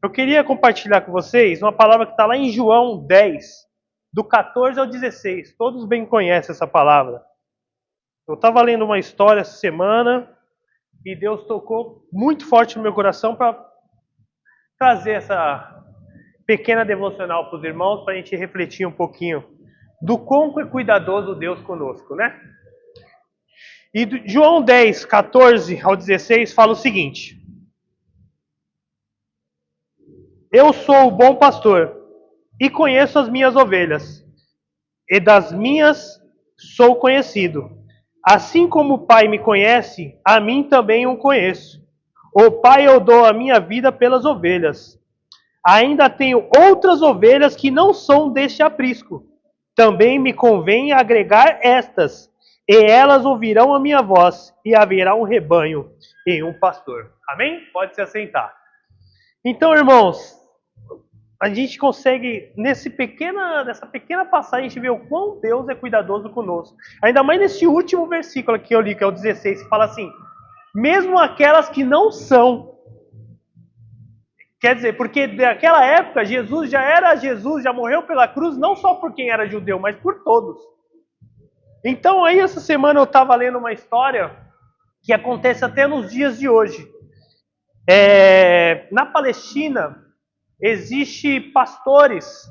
Eu queria compartilhar com vocês uma palavra que está lá em João 10, do 14 ao 16. Todos bem conhecem essa palavra. Eu estava lendo uma história essa semana e Deus tocou muito forte no meu coração para trazer essa pequena devocional para os irmãos, para a gente refletir um pouquinho do quão é cuidadoso Deus conosco, né? E João 10, 14 ao 16 fala o seguinte: Eu sou o bom pastor e conheço as minhas ovelhas, e das minhas sou conhecido. Assim como o Pai me conhece, a mim também o conheço. O Pai, eu dou a minha vida pelas ovelhas. Ainda tenho outras ovelhas que não são deste aprisco. Também me convém agregar estas, e elas ouvirão a minha voz, e haverá um rebanho e um pastor. Amém? Pode se assentar. Então, irmãos, a gente consegue, nessa pequena passagem, a gente vê o quão Deus é cuidadoso conosco. Ainda mais nesse último versículo que eu li, que é o 16, que fala assim: mesmo aquelas que não são. Quer dizer, porque naquela época Jesus já era Jesus, já morreu pela cruz, não só por quem era judeu, mas por todos. Então aí essa semana eu estava lendo uma história que acontece até nos dias de hoje. Na Palestina existe pastores,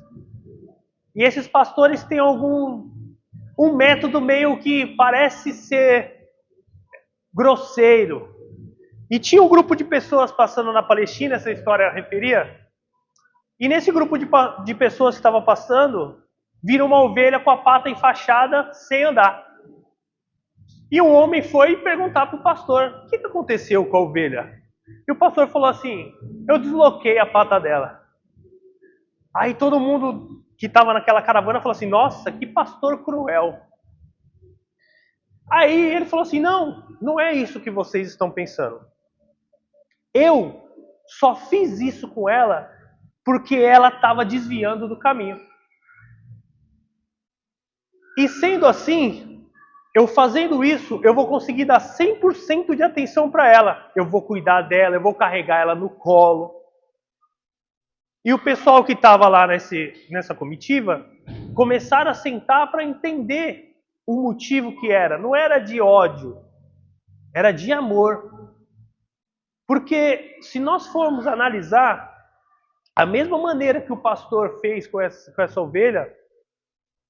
e esses pastores têm um método meio que parece ser grosseiro. E tinha um grupo de pessoas passando na Palestina, essa história referia, e nesse grupo de pessoas que estava passando, viram uma ovelha com a pata enfaixada, sem andar. E um homem foi perguntar para o pastor: o que aconteceu com a ovelha? E o pastor falou assim: eu desloquei a pata dela. Aí todo mundo que estava naquela caravana falou assim: nossa, que pastor cruel. Aí ele falou assim: não é isso que vocês estão pensando. Eu só fiz isso com ela porque ela estava desviando do caminho. E sendo assim, eu fazendo isso, eu vou conseguir dar 100% de atenção para ela. Eu vou cuidar dela, eu vou carregar ela no colo. E o pessoal que estava lá nessa comitiva começaram a sentar para entender o motivo que era. Não era de ódio, era de amor. Porque se nós formos analisar, a mesma maneira que o pastor fez com essa ovelha,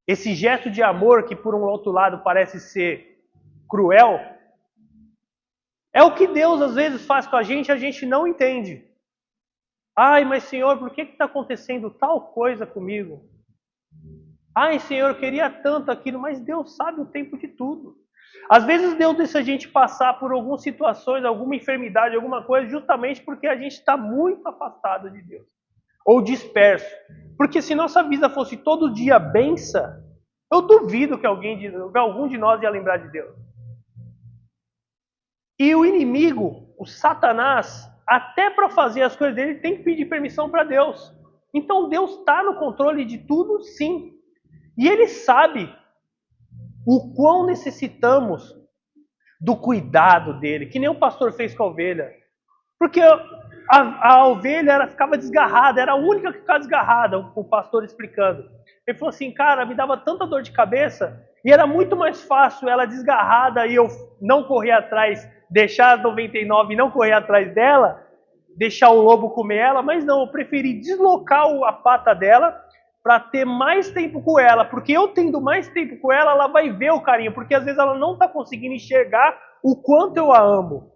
esse gesto de amor que por um outro lado parece ser cruel, é o que Deus às vezes faz com a gente não entende. Ai, mas Senhor, por que está acontecendo tal coisa comigo? Ai, Senhor, eu queria tanto aquilo, mas Deus sabe o tempo de tudo. Às vezes Deus deixa a gente passar por algumas situações, alguma enfermidade, alguma coisa, justamente porque a gente está muito afastado de Deus. Ou disperso. Porque se nossa vida fosse todo dia benção, eu duvido que algum de nós ia lembrar de Deus. E o inimigo, o Satanás, até para fazer as coisas dele, tem que pedir permissão para Deus. Então Deus está no controle de tudo, sim. E Ele sabe o quão necessitamos do cuidado dele, que nem o pastor fez com a ovelha. Porque a ovelha ela ficava desgarrada, era a única que ficava desgarrada, o pastor explicando. Ele falou assim: cara, me dava tanta dor de cabeça, e era muito mais fácil ela desgarrada e eu não correr atrás, deixar as 99 e não correr atrás dela, deixar o lobo comer ela, mas não, eu preferi deslocar a pata dela para ter mais tempo com ela, porque eu tendo mais tempo com ela, ela vai ver o carinho, porque às vezes ela não está conseguindo enxergar o quanto eu a amo.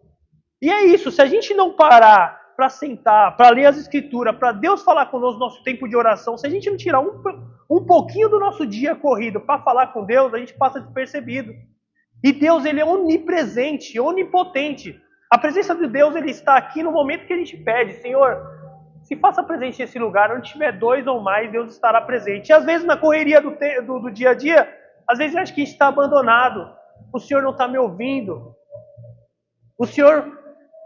E é isso, se a gente não parar para sentar, para ler as escrituras, para Deus falar conosco no nosso tempo de oração, se a gente não tirar um pouquinho do nosso dia corrido para falar com Deus, a gente passa despercebido. E Deus, ele é onipresente, onipotente. A presença de Deus, ele está aqui no momento que a gente pede: Senhor, se faça presente nesse lugar, onde tiver 2 ou mais, Deus estará presente. E às vezes na correria do dia a dia, às vezes eu acho que a gente está abandonado. O Senhor não está me ouvindo. O Senhor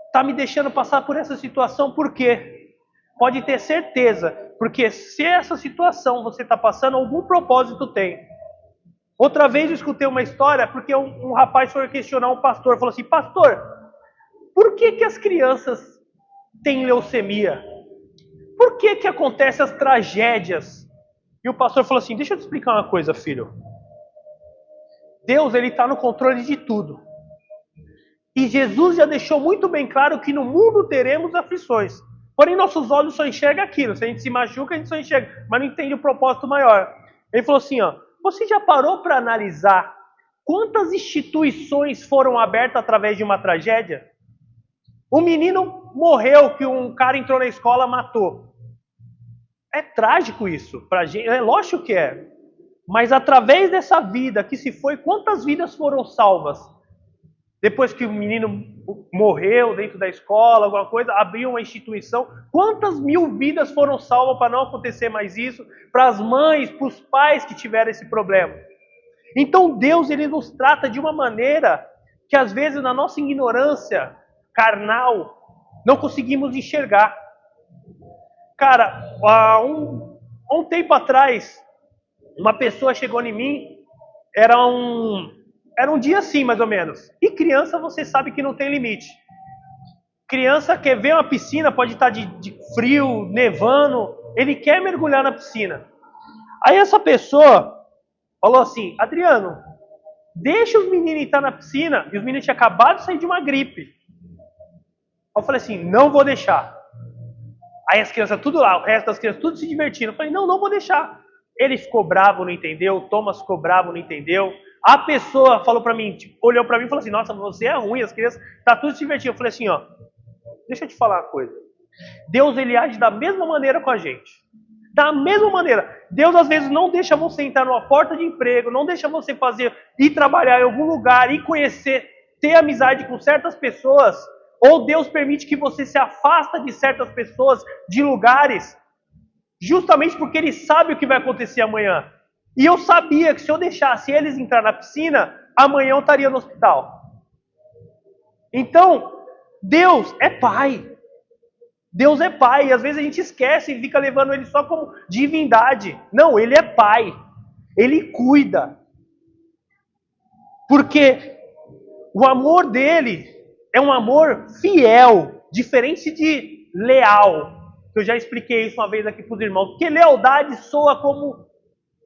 está me deixando passar por essa situação, por quê? Pode ter certeza, porque se essa situação você está passando, algum propósito tem. Outra vez eu escutei uma história, porque um rapaz foi questionar um pastor, falou assim: pastor, por que as crianças têm leucemia? por que acontecem as tragédias? E o pastor falou assim, deixa eu te explicar uma coisa, filho. Deus, ele está no controle de tudo. E Jesus já deixou muito bem claro que no mundo teremos aflições. Porém, nossos olhos só enxergam aquilo. Se a gente se machuca, a gente só enxerga, mas não entende o propósito maior. Ele falou assim, ó, você já parou para analisar quantas instituições foram abertas através de uma tragédia? Um menino morreu, que um cara entrou na escola e matou. É trágico isso, pra gente, é lógico que é. Mas através dessa vida que se foi, quantas vidas foram salvas? Depois que o menino morreu dentro da escola, alguma coisa, abriu uma instituição. Quantas mil vidas foram salvas para não acontecer mais isso? Para as mães, para os pais que tiveram esse problema. Então Deus, ele nos trata de uma maneira que às vezes na nossa ignorância carnal não conseguimos enxergar. Cara, há um tempo atrás, uma pessoa chegou em mim, era um dia assim, mais ou menos. E criança, você sabe que não tem limite. Criança quer ver uma piscina, pode estar de frio, nevando, ele quer mergulhar na piscina. Aí essa pessoa falou assim, Adriano, deixa os meninos entrar na piscina, e os meninos tinham acabado de sair de uma gripe. Eu falei assim, não vou deixar. Aí as crianças tudo lá, o resto das crianças tudo se divertindo. Eu falei, não vou deixar. Ele ficou bravo, não entendeu, o Thomas ficou bravo, não entendeu. A pessoa falou pra mim, tipo, olhou pra mim e falou assim, nossa, você é ruim, as crianças tá tudo se divertindo. Eu falei assim, ó, deixa eu te falar uma coisa. Deus, ele age da mesma maneira com a gente. Da mesma maneira. Deus, às vezes, não deixa você entrar numa porta de emprego, não deixa você ir trabalhar em algum lugar, ir conhecer, ter amizade com certas pessoas, ou Deus permite que você se afasta de certas pessoas, de lugares, justamente porque Ele sabe o que vai acontecer amanhã. E eu sabia que se eu deixasse eles entrar na piscina, amanhã eu estaria no hospital. Então, Deus é Pai. Deus é Pai. E às vezes a gente esquece e fica levando Ele só como divindade. Não, Ele é Pai. Ele cuida. Porque o amor dele é um amor fiel, diferente de leal. Eu já expliquei isso uma vez aqui para os irmãos. Porque lealdade soa como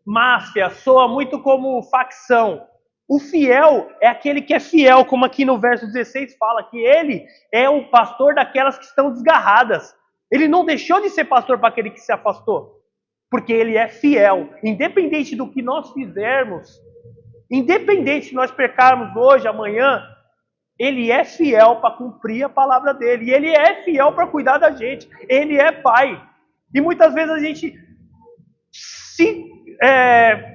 máfia, soa muito como facção. O fiel é aquele que é fiel, como aqui no verso 16 fala, que ele é o pastor daquelas que estão desgarradas. Ele não deixou de ser pastor para aquele que se afastou, porque ele é fiel. Independente do que nós fizermos, independente se nós pecarmos hoje, amanhã, ele é fiel para cumprir a palavra dele. E ele é fiel para cuidar da gente. Ele é pai. E muitas vezes a gente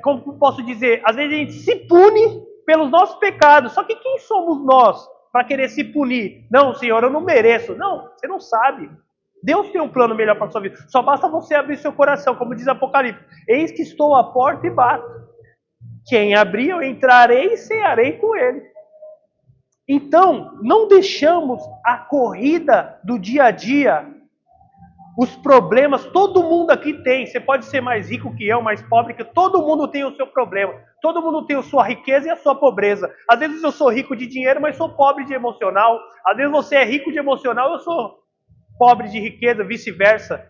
como posso dizer, às vezes a gente se pune pelos nossos pecados. Só que quem somos nós para querer se punir? Não, Senhor, eu não mereço. Não, você não sabe. Deus tem um plano melhor para a sua vida. Só basta você abrir seu coração, como diz Apocalipse. Eis que estou à porta e bato. Quem abrir, eu entrarei e cearei com ele. Então, não deixamos a corrida do dia a dia, os problemas, todo mundo aqui tem. Você pode ser mais rico que eu, mais pobre que eu, todo mundo tem o seu problema. Todo mundo tem a sua riqueza e a sua pobreza. Às vezes eu sou rico de dinheiro, mas sou pobre de emocional. Às vezes você é rico de emocional, eu sou pobre de riqueza, vice-versa.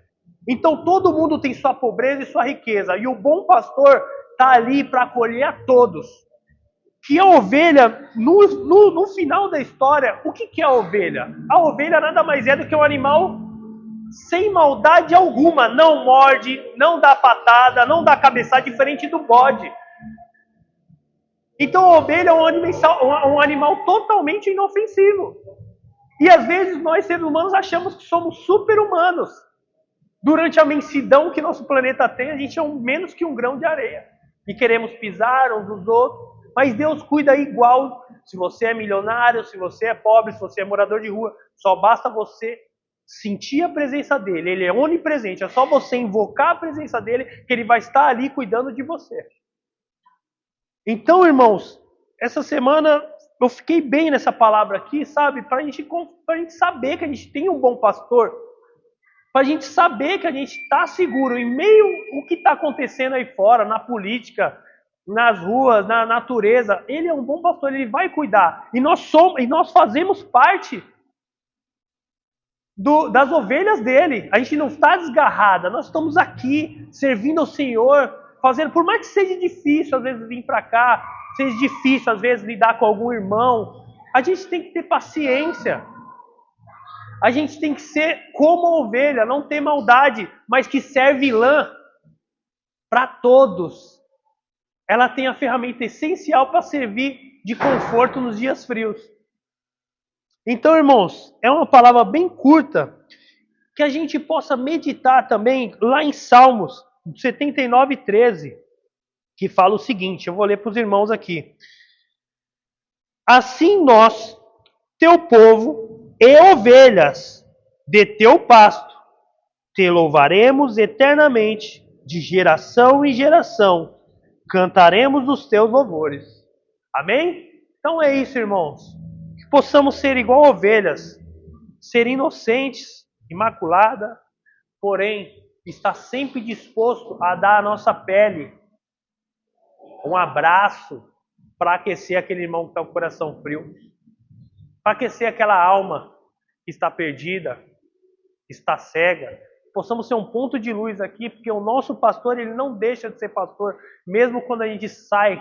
Então todo mundo tem sua pobreza e sua riqueza. E o bom pastor está ali para acolher a todos. Que a ovelha, no final da história, o que é a ovelha? A ovelha nada mais é do que um animal sem maldade alguma, não morde, não dá patada, não dá cabeçada, diferente do bode. Então a ovelha é um animal totalmente inofensivo. E às vezes nós seres humanos achamos que somos super-humanos. Durante a imensidão que nosso planeta tem, a gente é menos que um grão de areia. E queremos pisar uns nos outros. Mas Deus cuida igual, se você é milionário, se você é pobre, se você é morador de rua. Só basta você sentir a presença dele. Ele é onipresente. É só você invocar a presença dele que ele vai estar ali cuidando de você. Então, irmãos, essa semana eu fiquei bem nessa palavra aqui, sabe? Para a gente saber que a gente tem um bom pastor. Para a gente saber que a gente está seguro em meio ao que está acontecendo aí fora, na política, nas ruas, na natureza. Ele é um bom pastor, ele vai cuidar. E nós fazemos parte das ovelhas dele. A gente não está desgarrada, nós estamos aqui servindo ao Senhor, fazendo, por mais que seja difícil às vezes vir para cá, seja difícil às vezes lidar com algum irmão, a gente tem que ter paciência. A gente tem que ser como a ovelha, não ter maldade, mas que serve lã para todos. Ela tem a ferramenta essencial para servir de conforto nos dias frios. Então, irmãos, é uma palavra bem curta, que a gente possa meditar também lá em Salmos 79:13, que fala o seguinte, eu vou ler para os irmãos aqui. Assim nós, teu povo e ovelhas de teu pasto, te louvaremos eternamente, de geração em geração, cantaremos os teus louvores. Amém? Então é isso, irmãos. Que possamos ser igual ovelhas, ser inocentes, imaculada, porém, estar sempre disposto a dar a nossa pele um abraço para aquecer aquele irmão que está com o coração frio, para aquecer aquela alma que está perdida, que está cega. Possamos ser um ponto de luz aqui, porque o nosso pastor, ele não deixa de ser pastor, mesmo quando a gente sai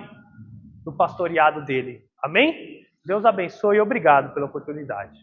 do pastoreado dele. Amém? Deus abençoe e obrigado pela oportunidade.